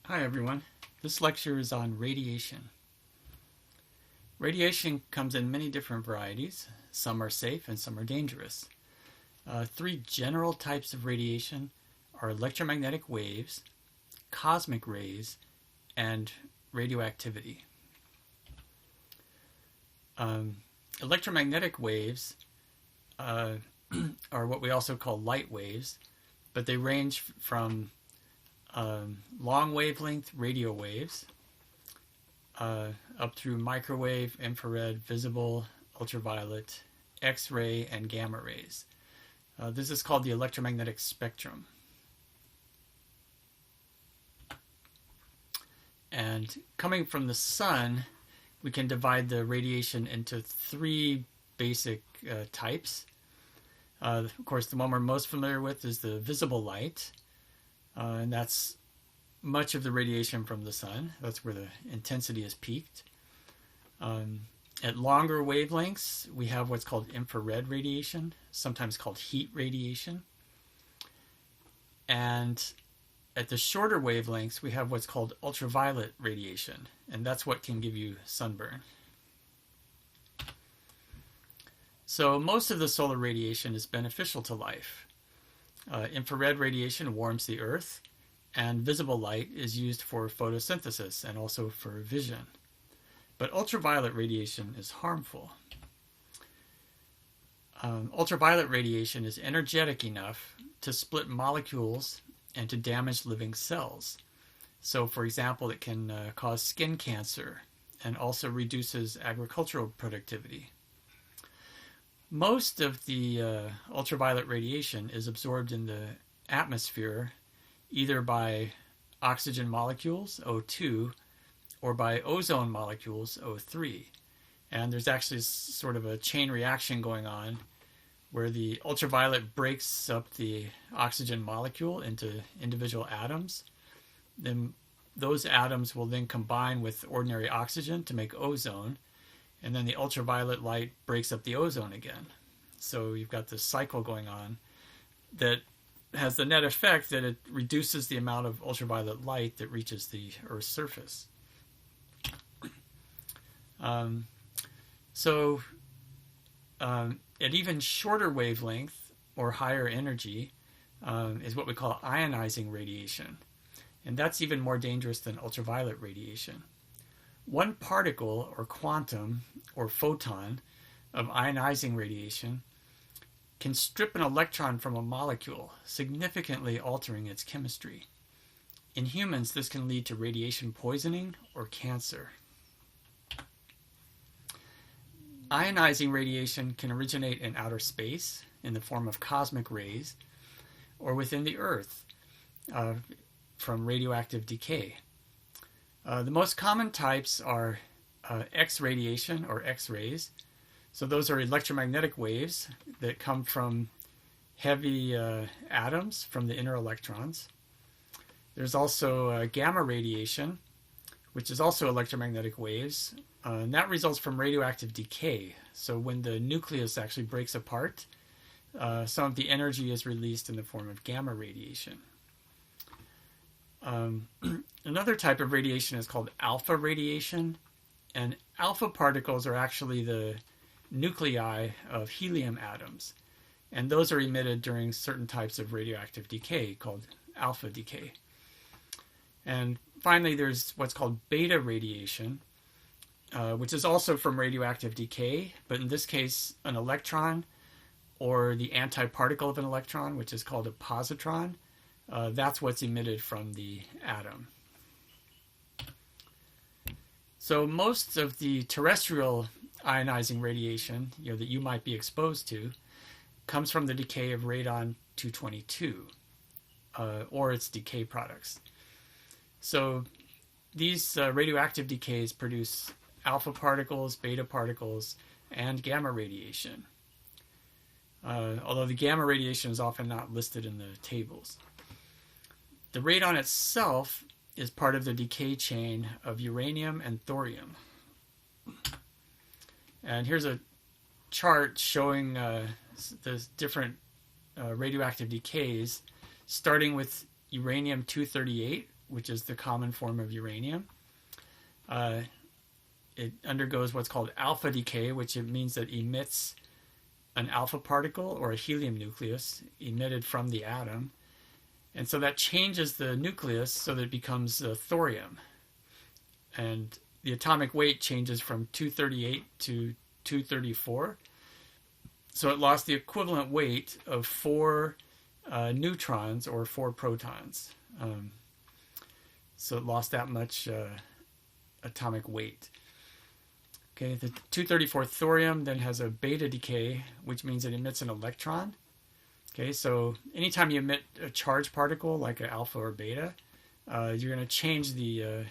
Hi everyone. This lecture is on radiation. Radiation comes in many different varieties. Some are safe and some are dangerous. Three general types of radiation are electromagnetic waves, cosmic rays, and radioactivity. Electromagnetic waves are what we also call light waves, but they range from long wavelength radio waves up through microwave, infrared, visible, ultraviolet, X-ray, and gamma rays. This is called the electromagnetic spectrum. And coming from the sun, we can divide the radiation into three basic types. Of course, the one we're most familiar with is the visible light. And that's much of the radiation from the sun. That's where the intensity is peaked. At longer wavelengths, we have what's called infrared radiation, sometimes called heat radiation. And at the shorter wavelengths, we have what's called ultraviolet radiation, and that's what can give you sunburn. So most of the solar radiation is beneficial to life. Infrared radiation warms the earth, and visible light is used for photosynthesis and also for vision. But ultraviolet radiation is harmful. Ultraviolet radiation is energetic enough to split molecules and to damage living cells. So, for example, it can cause skin cancer and also reduces agricultural productivity. Most of the ultraviolet radiation is absorbed in the atmosphere either by oxygen molecules, O2, or by ozone molecules, O3. And there's actually sort of a chain reaction going on where the ultraviolet breaks up the oxygen molecule into individual atoms. Then those atoms will then combine with ordinary oxygen to make ozone, and then the ultraviolet light breaks up the ozone again. So you've got this cycle going on that has the net effect that it reduces the amount of ultraviolet light that reaches the Earth's surface. At even shorter wavelength or higher energy is what we call ionizing radiation. And that's even more dangerous than ultraviolet radiation. One particle or quantum or photon of ionizing radiation can strip an electron from a molecule, significantly altering its chemistry. In humans, this can lead to radiation poisoning or cancer. Ionizing radiation can originate in outer space in the form of cosmic rays or within the Earth from radioactive decay. The most common types are X radiation or X-rays. So those are electromagnetic waves that come from heavy atoms from the inner electrons. There's also gamma radiation, which is also electromagnetic waves, and that results from radioactive decay. So when the nucleus actually breaks apart, some of the energy is released in the form of gamma radiation. Another type of radiation is called alpha radiation, and alpha particles are actually the nuclei of helium atoms, and those are emitted during certain types of radioactive decay called alpha decay. And finally, there's what's called beta radiation, which is also from radioactive decay, but in this case, an electron or the antiparticle of an electron, which is called a positron, that's what's emitted from the atom. So most of the terrestrial ionizing radiation, that you might be exposed to, comes from the decay of radon-222 or its decay products. So these radioactive decays produce alpha particles, beta particles, and gamma radiation. Although the gamma radiation is often not listed in the tables. The radon itself is part of the decay chain of uranium and thorium. And here's a chart showing the different radioactive decays, starting with uranium-238, which is the common form of uranium. It undergoes what's called alpha decay, which it means that it emits an alpha particle or a helium nucleus emitted from the atom. And so that changes the nucleus so that it becomes thorium. And the atomic weight changes from 238 to 234. So it lost the equivalent weight of 4 neutrons or 4 protons. So it lost that much atomic weight. Okay, the 234 thorium then has a beta decay, which means it emits an electron. Okay, so anytime you emit a charged particle like an alpha or beta, you're going to change the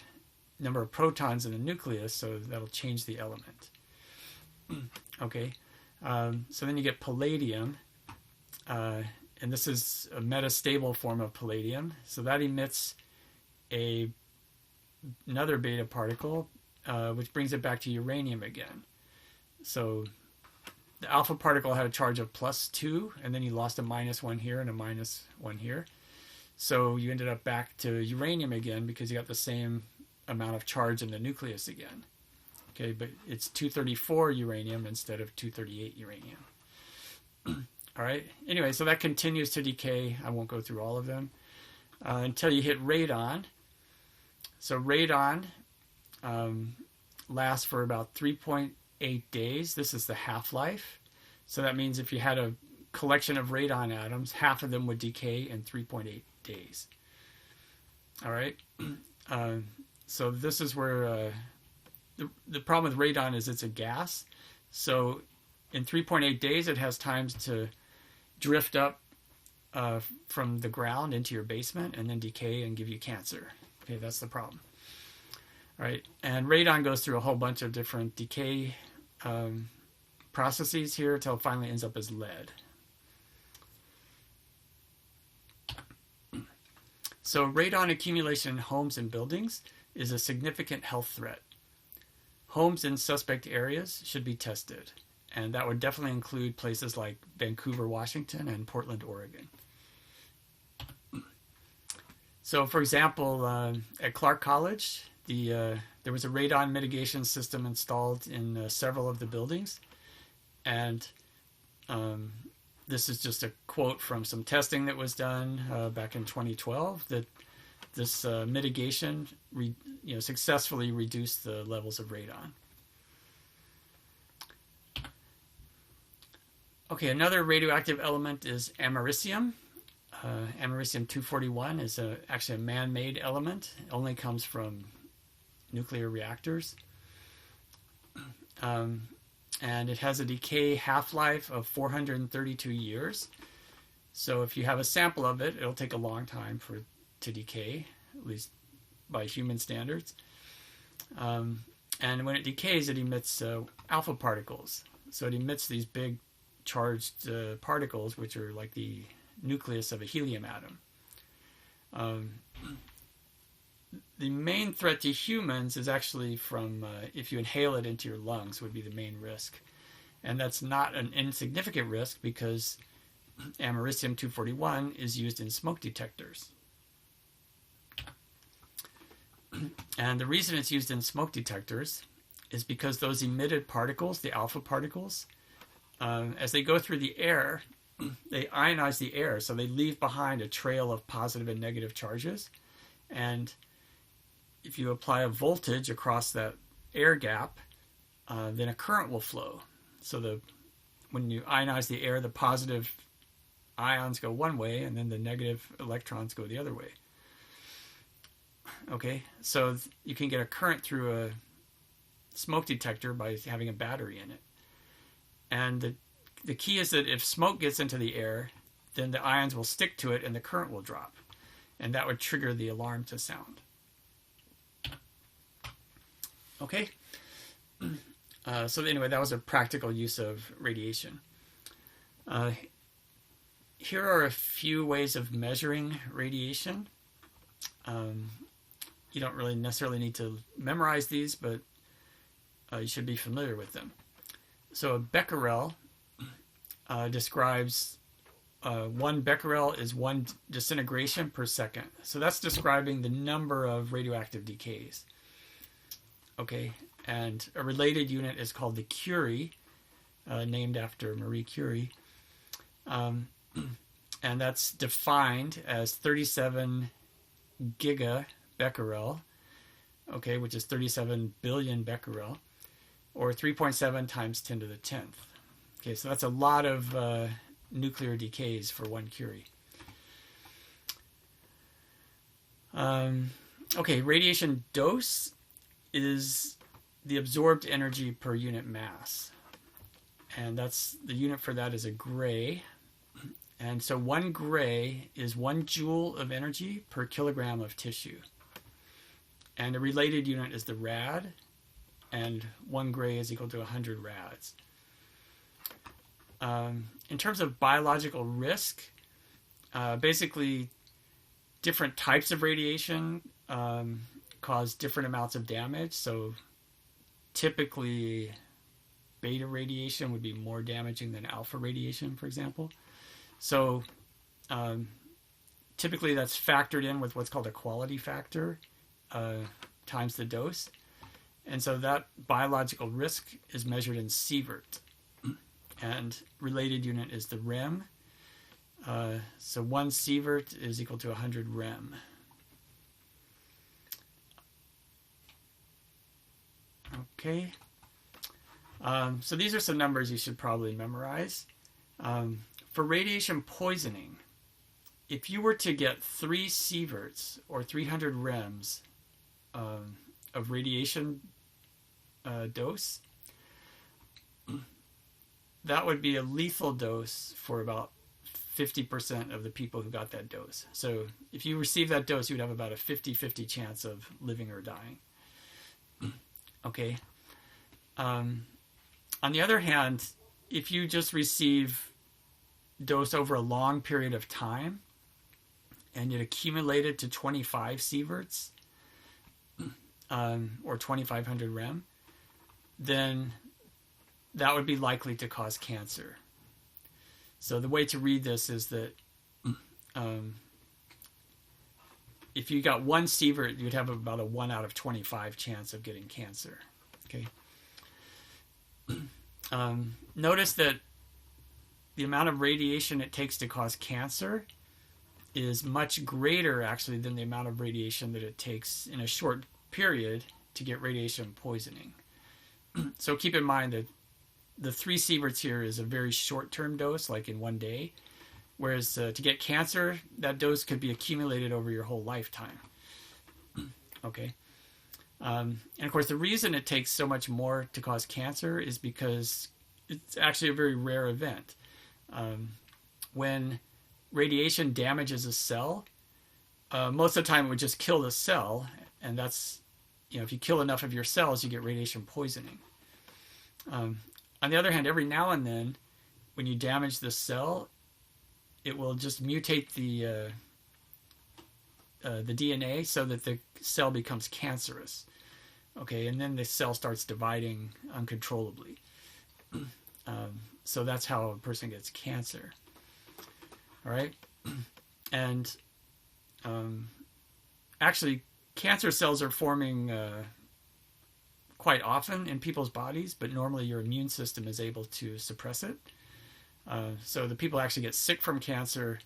number of protons in the nucleus, so that'll change the element. Okay, so then you get palladium, and this is a metastable form of palladium. So that emits another beta particle, which brings it back to uranium again. So the alpha particle had a charge of +2, and then you lost a -1 here and a -1 here. So you ended up back to uranium again because you got the same amount of charge in the nucleus again. Okay, but it's 234 uranium instead of 238 uranium. All right. Anyway, so that continues to decay. I won't go through all of them until you hit radon. So radon lasts for about 3.8 days. This is the half-life. So that means if you had a collection of radon atoms, half of them would decay in 3.8 days. All right. So this is where the problem with radon is it's a gas. So in 3.8 days, it has times to drift up from the ground into your basement and then decay and give you cancer. Okay, that's the problem. All right, and radon goes through a whole bunch of different decay processes here until it finally ends up as lead. So radon accumulation in homes and buildings is a significant health threat. Homes in suspect areas should be tested, and that would definitely include places like Vancouver, Washington, and Portland, Oregon. So, for example, at Clark College, there was a radon mitigation system installed in several of the buildings, and this is just a quote from some testing that was done back in 2012, that this mitigation successfully reduced the levels of radon. Okay, another radioactive element is americium. Americium-241 is actually a man-made element. It only comes from nuclear reactors. And it has a decay half-life of 432 years. So if you have a sample of it, it'll take a long time for it to decay, at least by human standards. And when it decays, it emits alpha particles. So it emits these big charged particles, which are like the nucleus of a helium atom. The main threat to humans is actually from if you inhale it into your lungs would be the main risk. And that's not an insignificant risk because americium-241 is used in smoke detectors. And the reason it's used in smoke detectors is because those emitted particles, the alpha particles, as they go through the air, they ionize the air, so they leave behind a trail of positive and negative charges. And if you apply a voltage across that air gap, then a current will flow. So when you ionize the air, the positive ions go one way, and then the negative electrons go the other way. Okay, so you can get a current through a smoke detector by having a battery in it. And the key is that if smoke gets into the air, then the ions will stick to it and the current will drop. And that would trigger the alarm to sound. Okay. So anyway, that was a practical use of radiation. Here are a few ways of measuring radiation. You don't really necessarily need to memorize these, but you should be familiar with them. So a becquerel describes 1 becquerel is 1 disintegration per second. So that's describing the number of radioactive decays. Okay, and a related unit is called the Curie, named after Marie Curie. And that's defined as 37 gigabecquerel, okay, which is 37 billion becquerel, or 3.7 times 10 to the 10th. Okay, so that's a lot of nuclear decays for 1 Curie. Okay, radiation dose is the absorbed energy per unit mass. And that's the unit for that is a gray. And so 1 gray is 1 joule of energy per kilogram of tissue. And a related unit is the rad, and 1 gray is equal to 100 rads. In terms of biological risk, basically different types of radiation cause different amounts of damage. So typically beta radiation would be more damaging than alpha radiation, for example. So typically that's factored in with what's called a quality factor times the dose. And so that biological risk is measured in sievert. And related unit is the rem. So 1 sievert is equal to 100 rem. Okay. So these are some numbers you should probably memorize. For radiation poisoning, if you were to get 3 sieverts or 300 rems of radiation dose, that would be a lethal dose for about 50% of the people who got that dose. So if you receive that dose, you'd have about a 50-50 chance of living or dying. Okay. On the other hand, if you just receive dose over a long period of time and it accumulated to 25 sieverts or 2500 rem, then that would be likely to cause cancer. So the way to read this is that if you got 1 sievert, you'd have about a 1 out of 25 chance of getting cancer. Okay. Notice that the amount of radiation it takes to cause cancer is much greater, actually, than the amount of radiation that it takes in a short period to get radiation poisoning. So keep in mind that the 3 sieverts here is a very short-term dose, like in 1 day, whereas to get cancer, that dose could be accumulated over your whole lifetime. Okay. And of course, the reason it takes so much more to cause cancer is because it's actually a very rare event. When radiation damages a cell, most of the time it would just kill the cell, and that's, if you kill enough of your cells, you get radiation poisoning. On the other hand, every now and then, when you damage the cell, it will just mutate the DNA so that the cell becomes cancerous. Okay, and then the cell starts dividing uncontrollably. So that's how a person gets cancer. All right, and actually, cancer cells are forming quite often in people's bodies, but normally your immune system is able to suppress it. So the people actually get sick from cancer.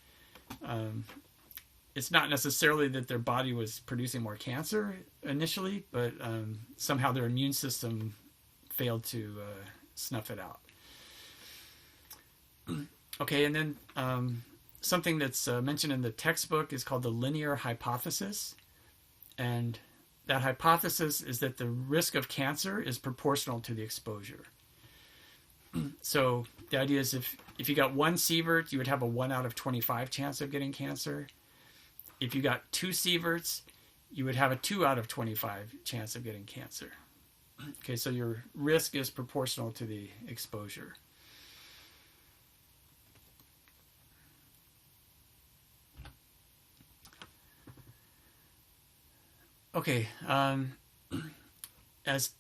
It's not necessarily that their body was producing more cancer initially, but somehow their immune system failed to snuff it out. Okay, and then something that's mentioned in the textbook is called the linear hypothesis. And that hypothesis is that the risk of cancer is proportional to the exposure. So the idea is if you got 1 sievert, you would have a 1 out of 25 chance of getting cancer. If you got 2 sieverts, you would have a 2 out of 25 chance of getting cancer. Okay, so your risk is proportional to the exposure. Okay, as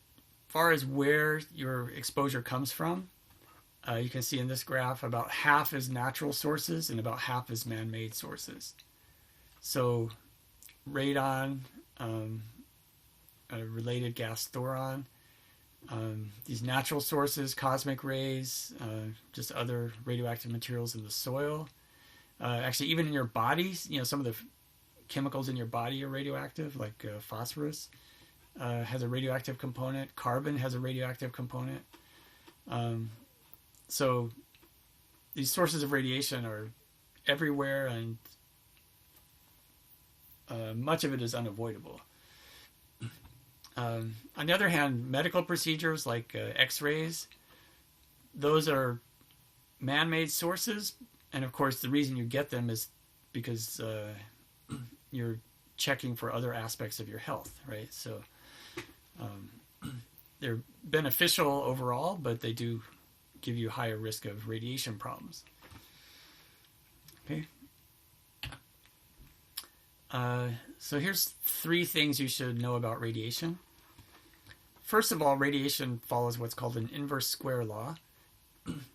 far as where your exposure comes from, You can see in this graph about half is natural sources and about half is man-made sources. So radon, a related gas thoron, these natural sources, cosmic rays, just other radioactive materials in the soil. Actually, even in your bodies, some of the chemicals in your body are radioactive, like phosphorus has a radioactive component. Carbon has a radioactive component. So these sources of radiation are everywhere, and much of it is unavoidable. On the other hand, medical procedures like X-rays, those are man-made sources, and of course the reason you get them is because you're checking for other aspects of your health, right? So they're beneficial overall, but they do give you higher risk of radiation problems. Okay. So here's 3 things you should know about radiation. First of all, radiation follows what's called an inverse square law.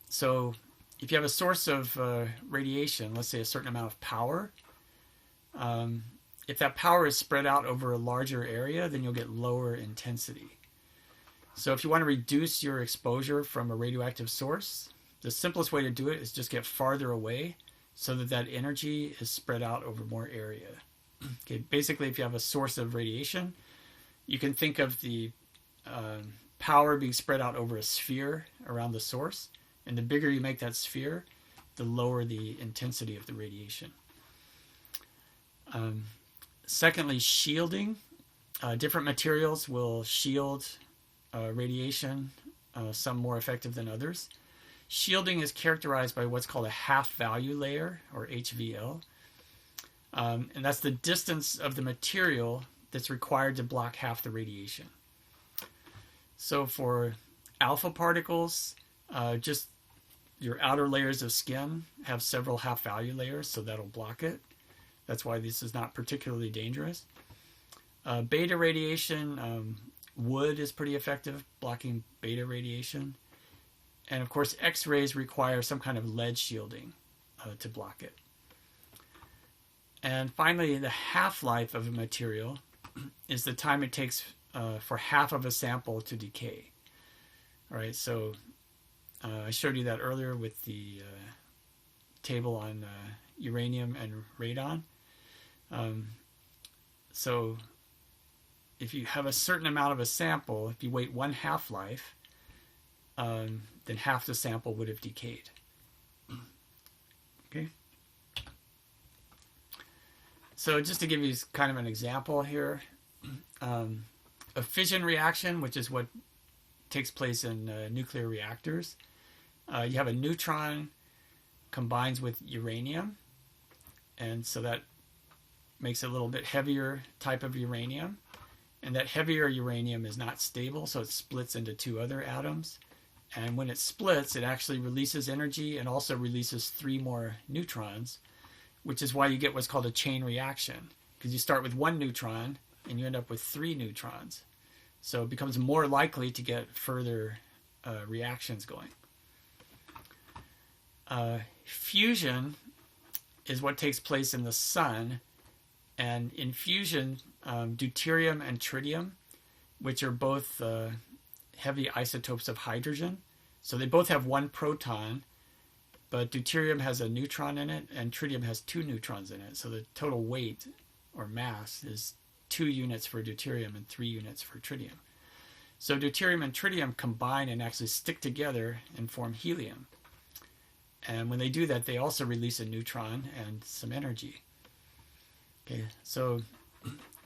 So if you have a source of radiation, let's say a certain amount of power, if that power is spread out over a larger area, then you'll get lower intensity. So if you want to reduce your exposure from a radioactive source, the simplest way to do it is just get farther away so that that energy is spread out over more area. Okay, basically, if you have a source of radiation, you can think of the power being spread out over a sphere around the source, and the bigger you make that sphere, the lower the intensity of the radiation. Secondly, shielding. Different materials will shield radiation, some more effective than others. Shielding is characterized by what's called a half-value layer, or HVL. And that's the distance of the material that's required to block half the radiation. So for alpha particles, just your outer layers of skin have several half-value layers, so that'll block it. That's why this is not particularly dangerous. Beta radiation, wood is pretty effective, blocking beta radiation. And of course, X-rays require some kind of lead shielding to block it. And finally, the half-life of a material is the time it takes for half of a sample to decay. All right, so I showed you that earlier with the table on uranium and radon. So if you have a certain amount of a sample, if you wait one half-life, then half the sample would have decayed. Okay. So just to give you kind of an example here, a fission reaction, which is what takes place in nuclear reactors, you have a neutron combines with uranium, and so that makes a little bit heavier type of uranium. And that heavier uranium is not stable, so it splits into 2 other atoms. And when it splits, it actually releases energy and also releases 3 more neutrons, which is why you get what's called a chain reaction, because you start with 1 neutron and you end up with 3 neutrons. So it becomes more likely to get further reactions going. Fusion is what takes place in the sun, and in fusion, deuterium and tritium, which are both heavy isotopes of hydrogen, so they both have 1 proton, but deuterium has a neutron in it and tritium has 2 neutrons in it, so the total weight or mass is 2 units for deuterium and 3 units for tritium. So deuterium and tritium combine and actually stick together and form helium. And when they do that, they also release a neutron and some energy. Okay, so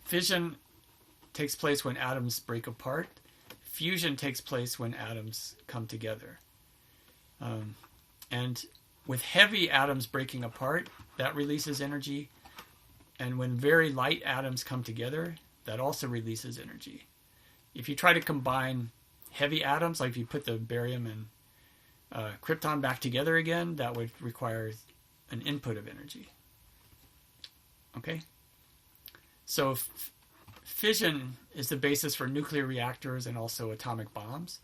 fission takes place when atoms break apart. Fusion takes place when atoms come together. And with heavy atoms breaking apart, that releases energy. And when very light atoms come together, that also releases energy. If you try to combine heavy atoms, like if you put the barium and krypton back together again, that would require an input of energy. Okay? So fission is the basis for nuclear reactors and also atomic bombs.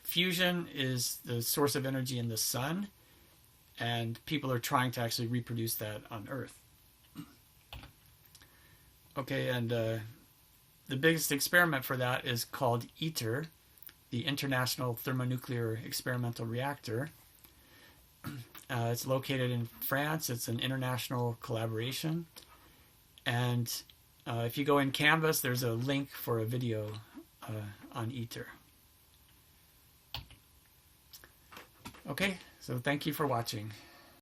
Fusion is the source of energy in the sun, and people are trying to actually reproduce that on Earth. Okay, and the biggest experiment for that is called ITER, the International Thermonuclear Experimental Reactor. It's located in France. It's an international collaboration. And if you go in Canvas, there's a link for a video on ITER. Okay, so thank you for watching.